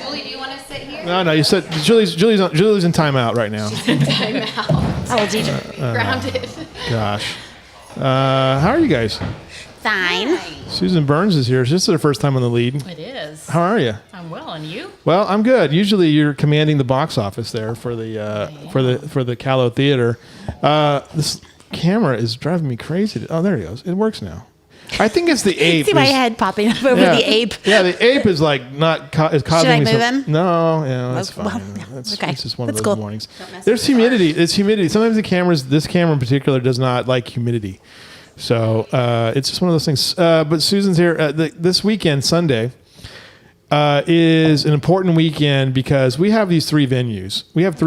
Julie, do you want to sit here? No. You said Julie's in timeout right now. Timeout. Oh, DJ. Grounded. Gosh. How are you guys? Fine. Susan Burns is here. This is her first time on the lead. It is. How are you? I'm well, and you? Well, I'm good. Usually, you're commanding the box office there for the for the Cailloux Theater. This camera is driving me crazy. Oh, there he goes. It works now. I think it's the ape. See my head popping up over the ape. Yeah, the ape is like not is causing Should I me move some. him? No, that's Well, fine. yeah, That's okay. it's just one That's of those cool. mornings. mess There's with the humidity. It's humidity. Sometimes this camera in particular does not like humidity. So it's just one of those things. But Susan's here. This weekend, Sunday, is an important weekend because we have these three venues. We have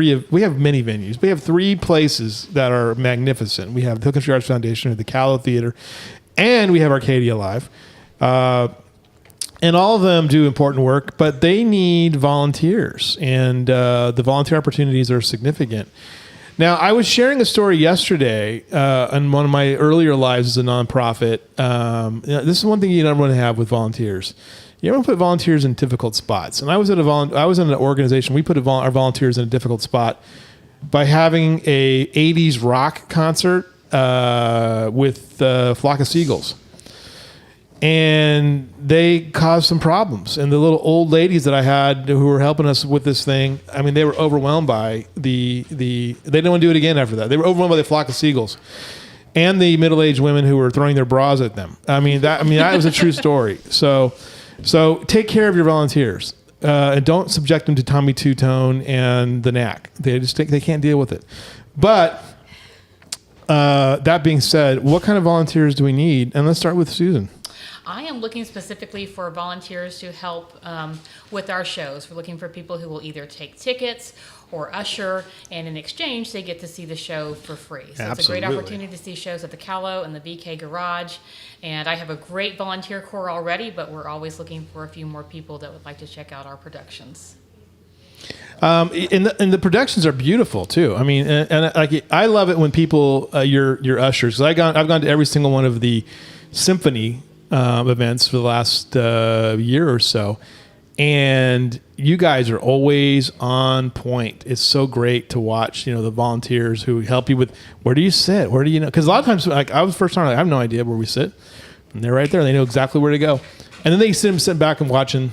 many venues. We have three places that are magnificent. We have the Hill Country Arts Foundation, the Cailloux Theater, and we have Arcadia Live. And all of them do important work, but they need volunteers, and the volunteer opportunities are significant. Now, I was sharing a story yesterday on one of my earlier lives as a nonprofit. This is one thing you don't want to have with volunteers. You don't put volunteers in difficult spots. And I was in an organization. We put our volunteers in a difficult spot by having a 80s rock concert with Flock of Seagulls. And they caused some problems. And the little old ladies that I had who were helping us with this thing, I mean, they were overwhelmed by they didn't want to do it again after that. They were overwhelmed by the Flock of Seagulls and the middle-aged women who were throwing their bras at them. I mean, that was a true story. So take care of your volunteers. And don't subject them to Tommy Two-Tone and the knack. They can't deal with it. But that being said, what kind of volunteers do we need? And let's start with Susan. I am looking specifically for volunteers to help with our shows. We're looking for people who will either take tickets or usher, and in exchange, they get to see the show for free. So It's a great opportunity to see shows at the Cailloux and the BK Garage. And I have a great volunteer corps already, but we're always looking for a few more people that would like to check out our productions. And the productions are beautiful too. I mean, and I love it when people you're ushers. 'Cause I've gone to every single one of the symphony events for the last year or so, and you guys are always on point. It's so great to watch. The volunteers who help you with where do you sit, where do you know? Because a lot of times, like I was first time, I have no idea where we sit, and they're right there. They know exactly where to go, and then they sit back and watch the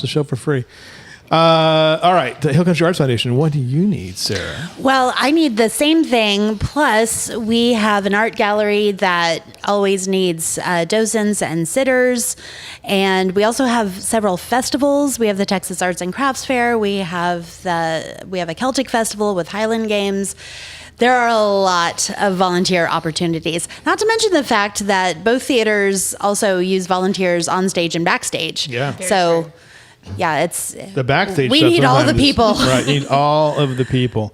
show for free. All right, the Hill Country Arts Foundation. What do you need, Sarah? Well, I need the same thing. Plus, we have an art gallery that always needs docents and sitters. And we also have several festivals. We have the Texas Arts and Crafts Fair. We have a Celtic festival with Highland Games. There are a lot of volunteer opportunities. Not to mention the fact that both theaters also use volunteers on stage and backstage. Yeah. So, yeah, it's The backstage. We stuff need all the sometimes is- people. Right, you need all of the people.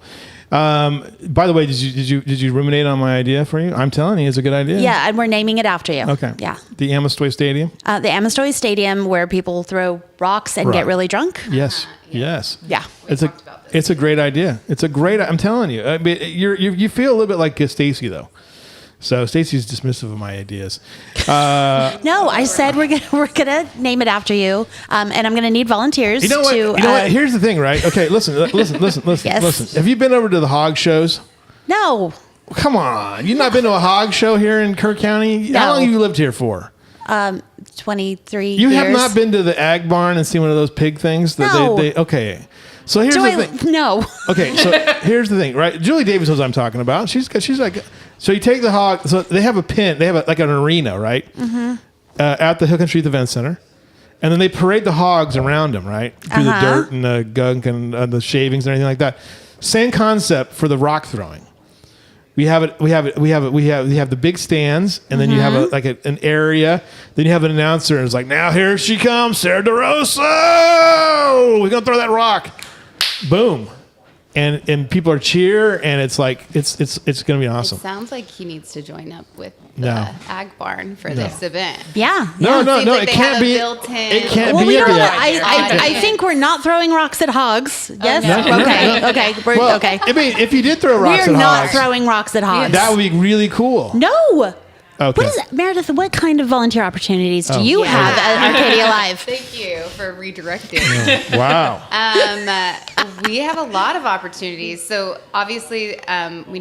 By the way, did you ruminate on my idea for you? I'm telling you, it's a good idea. Yeah, and we're naming it after you. Okay. Yeah. The Amistoy Stadium. The Amistoy Stadium, where people throw rocks and Right. get really drunk. Yes. Yes. Yeah. It's a great idea. I'm telling you. I mean, you feel a little bit like Stacy though. So Stacy's dismissive of my ideas. No, I said we're gonna name it after you, and I'm gonna need volunteers. You know what? Here's the thing, right? Okay, listen. Yes. Listen. Have you been over to the hog shows? No, Come on, you've not been to a hog show here in Kirk County? No. How long have you lived here for? 23 You years. have not been to the ag barn and seen one of those pig things? No. Okay. So here's the thing. No. Okay, so here's the thing, right? Julie Davis knows what I'm talking about. She's like, so you take the hog. So they have a pin. They have like an arena, right? Mm-hmm. At the Hill Country Youth Event Center, and then they parade the hogs around them, right, through the dirt and the gunk and the shavings and everything like that. Same concept for the rock throwing. We have the big stands, and then you have an area. Then you have an announcer, and it's like, now here she comes, Sarah DeRosa. We're gonna throw that rock. Boom. And people are cheer, and it's like it's gonna be awesome. It sounds like he needs to join up with the Ag Barn for this event. Yeah. No, Like it can't be. It can't Well, be we don't. every. I think we're not throwing rocks at hogs. Yes. no. Okay. Well, Okay. I mean, if you did throw rocks We're at not hogs, throwing rocks at hogs. that would be really cool. No. Okay. Meredith, what kind of volunteer opportunities do Oh. you have at Arcadia Live? Thank you for redirecting. Wow. We have a lot of opportunities. So obviously, we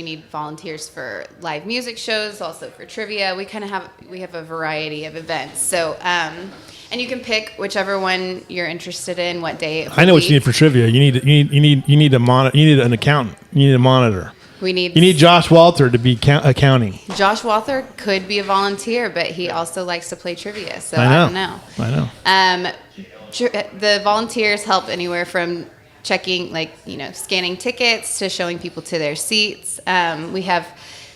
need volunteers for live music shows, also for trivia. We have a variety of events. So and you can pick whichever one you're interested in, what day. I know what you need for trivia. You need an accountant. You need a monitor. You need Josh Walter to be accounting. Josh Walther could be a volunteer, but he also likes to play trivia. So I don't know. I know. The volunteers help anywhere from checking, scanning tickets to showing people to their seats. We have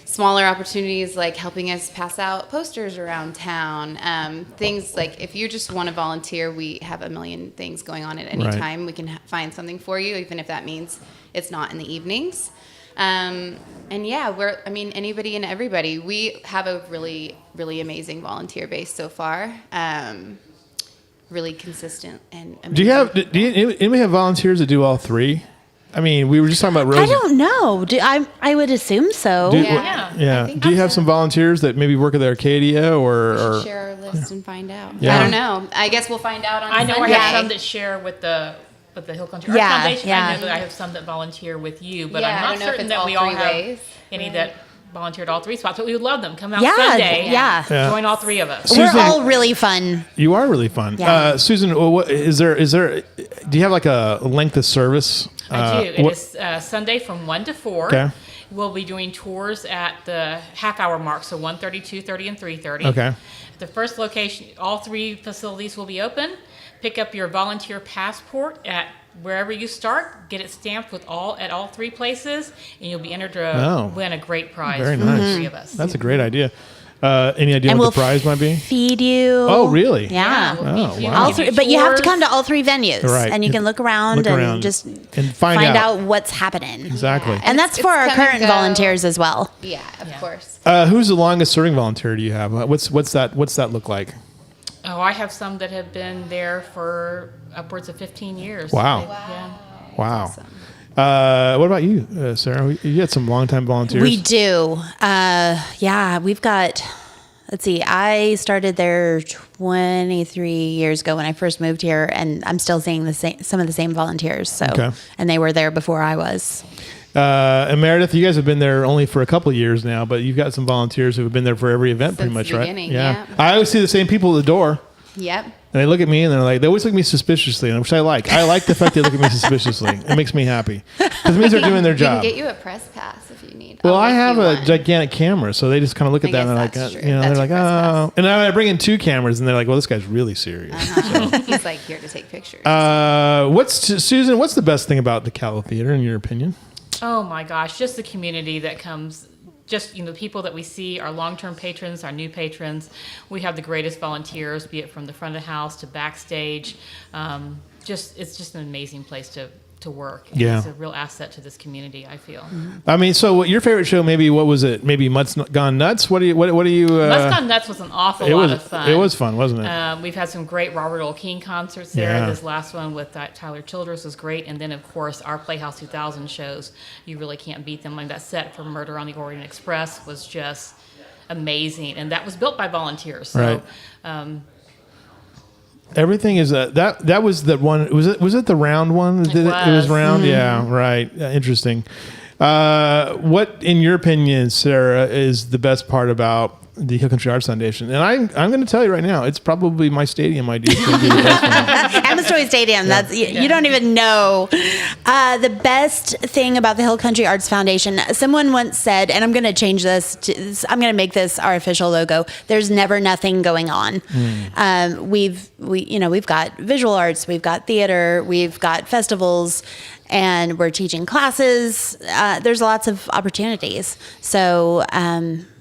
smaller opportunities like helping us pass out posters around town. Things like if you just want to volunteer, we have a million things going on at any time. We can find something for you, even if that means it's not in the evenings. Anybody and everybody. We have a really, really amazing volunteer base so far. Really consistent and amazing. Do you anybody have volunteers that do all three? I mean, we were just talking about Rose. I don't know. I would assume so. Yeah. Do you have some volunteers that maybe work at the Arcadia or share our list and find out? Yeah. I don't know. I guess we'll find out on I know Sunday. I have some that share with the Hill Country Arts Foundation. I know that I have some that volunteer with you, but I'm not certain that we all have any that volunteered all three spots. But we would love them. Come out Sunday. Join all three of us. Susan, we're all really fun. You are really fun. Yeah. Susan, what, is there? Do you have like a length of service? I do. It is Sunday from 1 to 4. Okay. We'll be doing tours at the half-hour mark, so 1:30, 2:30, and 3:30. Okay. The first location, all three facilities will be open. Pick up your volunteer passport at wherever you start. Get it stamped at all three places, and you'll be entered to win a great prize Very for nice. the three of us. That's a great idea. Any idea And what we'll the prize might be? Feed you. Oh, really? Yeah. We'll feed you. wow. All three, but you have to come to all three venues, Right. and you can look around and just find out what's happening. Exactly. And that's for our current volunteers as well. Yeah, of course. Who's the longest serving volunteer do you have? What's that look like? Oh, I have some that have been there for upwards of 15 years. Wow. Yeah. Wow. Awesome. What about you, Sarah? You had some longtime volunteers. We do. We've got. Let's see. I started there 23 years ago when I first moved here, and I'm still seeing some of the same volunteers. So, and they were there before I was. And Meredith, you guys have been there only for a couple of years now, but you've got some volunteers who have been there for every event, pretty much, the right? beginning, yeah. I always see the same people at the door. Yep. And they look at me and they always look at me suspiciously, which I like. I like the fact they look at me suspiciously. It makes me happy because it means they're doing their job. We can get you a press pass if you need. Well, I have a gigantic camera, so they just kind of look at that and they're like, that's true. they're That's like, your press pass. and I bring in 2 cameras and they're like, well, this guy's really serious. He's like here to take pictures. Susan, what's the best thing about the Cailloux Theater in your opinion? Oh my gosh, just the community that comes, the people that we see, our long-term patrons, our new patrons. We have the greatest volunteers, be it from the front of the house to backstage. It's just an amazing place to work. And it's a real asset to this community, I feel. I mean, so your favorite show, maybe what was it? Maybe Mutt's Gone Nuts? What do you? Mutt's Gone Nuts was an awful lot of fun. It was fun, wasn't it? We've had some great Robert Earl King concerts there. Yeah. This last one with Tyler Childers was great. And then, of course, our Playhouse 2000 shows, you really can't beat them. Like that set for Murder on the Orient Express was just amazing. And that was built by volunteers. So, right. Everything is that was the one. Was it the round one? It was round. Mm-hmm. Yeah, right. Interesting. What, in your opinion, Sarah, is the best part about the Hill Country Arts Foundation? And I'm going to tell you right now, it's probably my stadium idea. Amestroy Stadium. Yeah. You don't even know. The best thing about the Hill Country Arts Foundation, someone once said, and I'm going to change this. I'm going to make this our official logo. There's never nothing going on. We've got visual arts, we've got theater, we've got festivals, and we're teaching classes. There's lots of opportunities. So.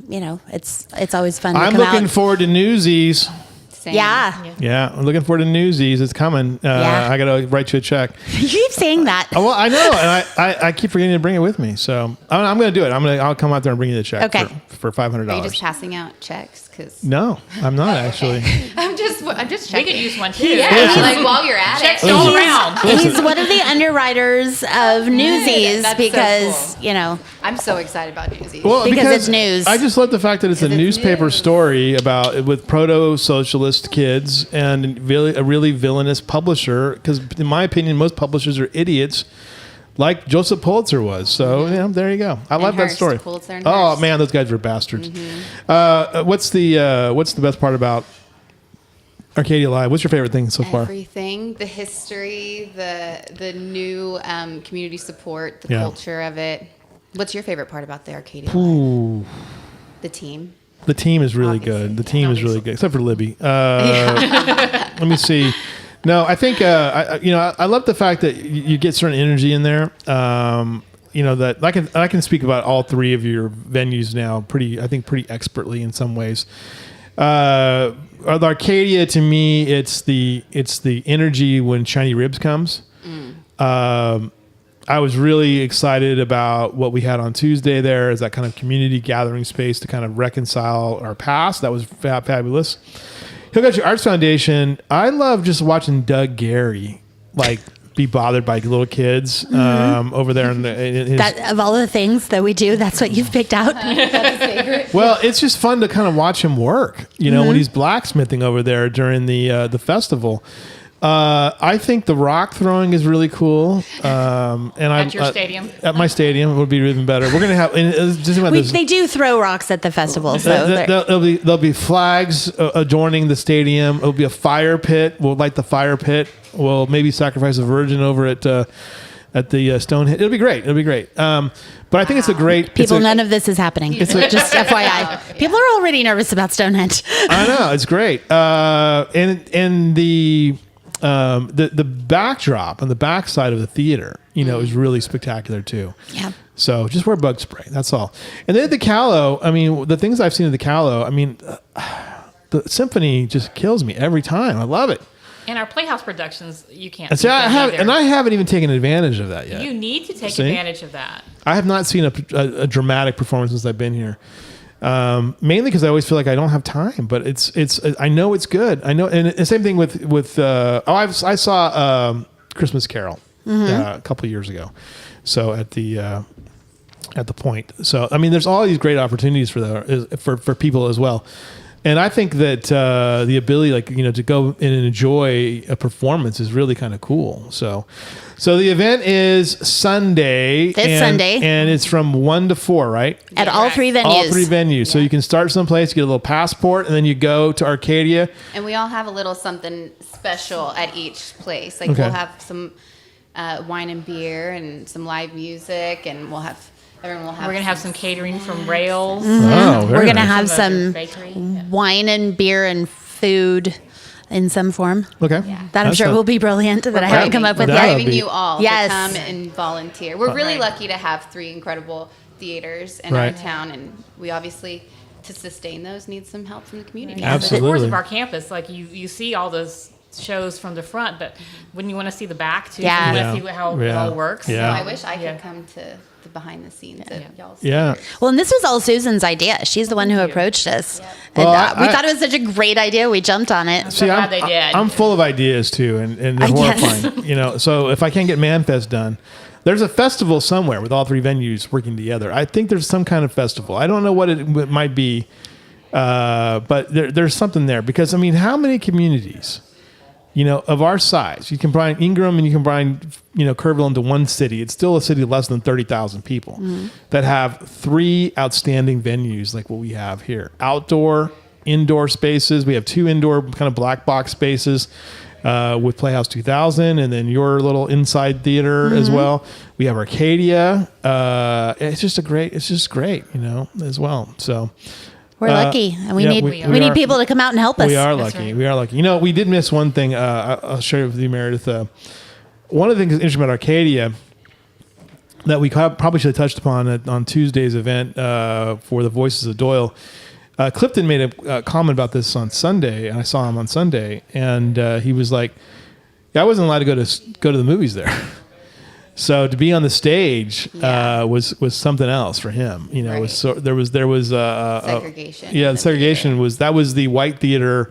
It's always fun to come out. I'm looking forward to Newsies. Same. Yeah, I'm looking forward to Newsies. It's coming. I got to write you a check. You keep saying that. Well, I know, and I keep forgetting to bring it with me. So I'm going to do it. I'll come out there and bring you the check for $500. Are you just passing out checks? Because No, I'm not actually. I'm just We checking. could use one too. Yeah, like while you're at Checks it. all around. He's one of the underwriters of Newsies That's so because, cool. I'm so excited about Newsies. Well, Because it's news. I just love the fact that it's a Because it's newspaper news. story about with proto-socialist kids and a really villainous publisher. Because in my opinion, most publishers are idiots, like Joseph Pulitzer was. So there you go. I love that Hearst, story. Pulitzer and Oh Hearst. man, those guys were bastards. What's the best part about Arcadia Live? What's your favorite thing so far? Everything, the history, the new community support, the Yeah. culture of it. What's your favorite part about the Arcadia? Live? Ooh, The team. the team is really Obviously, good. The yeah. team is really good, except for Libby. Let me see. No, I think I love the fact that you get certain energy in there. That I can speak about all three of your venues now pretty expertly in some ways. The Arcadia, to me, it's the energy when Shiny Ribs comes. I was really excited about what we had on Tuesday there as that kind of community gathering space to kind of reconcile our past. That was fabulous. Hill Country Arts Foundation, I love just watching Doug Gary be bothered by little kids over there. In his, that of all the things that we do, that's what you've picked out. well, it's just fun to kind of watch him work, when he's blacksmithing over there during the festival. I think the rock throwing is really cool. At your stadium? At my stadium, it would be even better. We're going to have, just about this. They do throw rocks at the festival, so There'll be flags adorning the stadium. It'll be a fire pit. We'll light the fire pit. We'll maybe sacrifice a virgin over at the Stonehenge. It'll be great. But I think it's a great people. None of this is happening. Just FYI, people are already nervous about Stonehenge. I know, it's great. And the backdrop on the backside of the theater, is really spectacular too. Yeah. So just wear bug spray. That's all. And then at the Cailloux, the things I've seen at the Cailloux, the symphony just kills me every time. I love it. And our Playhouse productions, you can't. And see, beat them either. I haven't even taken advantage of that yet. You need to take See? advantage of that. I have not seen a dramatic performance since I've been here. Mainly because I always feel like I don't have time, but it's I know it's good. I know, and the same thing with I saw Christmas Carol a couple of years ago, so at the Point. So there's all these great opportunities for people as well. And I think that the ability, to go in and enjoy a performance is really kind of cool. So the event is Sunday. Sunday. And it's from 1 to 4, right? At all three venues. All three venues. So you can start someplace, get a little passport, and then you go to Arcadia. And we all have a little something special at each place. Okay. We'll have some wine and beer and some live music, and everyone will have. We're going to have some catering from Rails. Oh, very We're going to nice. have some Bakery. Yeah. wine and beer and food in some form. Okay. That I'm That's sure a- will be brilliant. That I haven't come up with That'll yet. Craving be- you all Yes. to come and volunteer. We're really Right. lucky to have 3 incredible theaters in Right. our town, and we obviously, to sustain those, need some help from the community. Yeah, Absolutely. The tours of our campus, you see all those shows from the front, but wouldn't you want to see the back too? Yeah. You Yeah. want to see how it Yeah. all works? Yeah. So I wish I could Yeah. come to the behind the scenes Yeah. at y'all's. Yeah. Well, and this was all Susan's idea. She's the one who approached us. And, Well, we I- thought it was such a great idea. We jumped on it. So glad they did. I'm full of ideas too, and they're I guess. horrifying. So if I can't get ManFest done, there's a festival somewhere with all three venues working together. I think there's some kind of festival. I don't know what it might be, but there's something there because how many communities, of our size, you combine Ingram and you combine, Kerrville into one city. It's still a city of less than 30,000 people that have 3 outstanding venues like what we have here. Outdoor, indoor spaces. We have 2 indoor kind of black box spaces with Playhouse 2000 and then your little inside theater as well. We have Arcadia. It's just great, as well. So We're lucky, and we yeah, need we we need are. people to come out and help us. we are That's lucky. right. We are lucky. We did miss one thing. I'll share it with you, Meredith. One of the things that's interesting about Arcadia that we probably should have touched upon on Tuesday's event for the Voices of Doyle. Clifton made a comment about this on Sunday, and I saw him on Sunday, and he was like, "Yeah, I wasn't allowed to go to the movies there." So to be on the stage Yeah. was something else for him. You know, it was Right. so there was Segregation. yeah, in the segregation theater. was the white theater,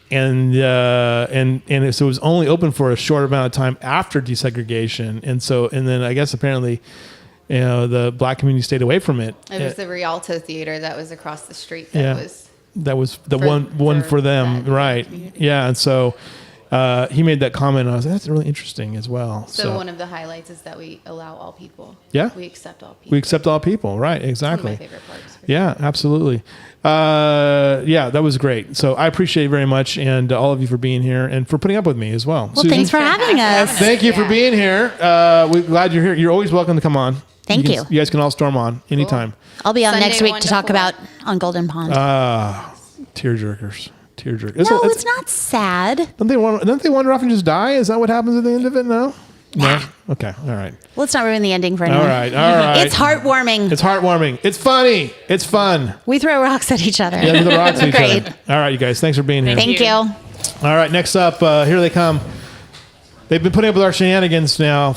and so it was only open for a short amount of time after desegregation, and then I guess apparently, you know, the black community stayed away from it. It was the Rialto Theater that was across the street. Yeah. That was the For- one for them, that right? community. Yeah, and so he made that comment. And I was like, that's really interesting as well. So one of the highlights is that we allow all people. Yeah. We accept all people. we accept all people, right? One of Exactly. my favorite parts. for Yeah, absolutely. Yeah, that was great. So I appreciate it very much, and all of you for being here and for putting up with me as well. Well, thanks for having us. Thank you for Yeah. being here. We're glad you're here. You're always welcome to come on. Thank you. You guys can all storm on anytime. I'll be on Sunday, next week 1 to to talk 4. about on Golden Pond. Tearjerkers. Tearjerkers. no, it's not sad. Don't they wander off and just die? Is that what happens at the end of it? No? No? Okay. All right. Let's not ruin the ending for anyone. All right. All right. It's heartwarming. It's heartwarming. It's funny. It's fun. We throw rocks at each other. Yeah, the rocks at each Great. other. All right, you guys. Thanks for being here. Thank you. All right. Next up, here they come. They've been putting up with our shenanigans now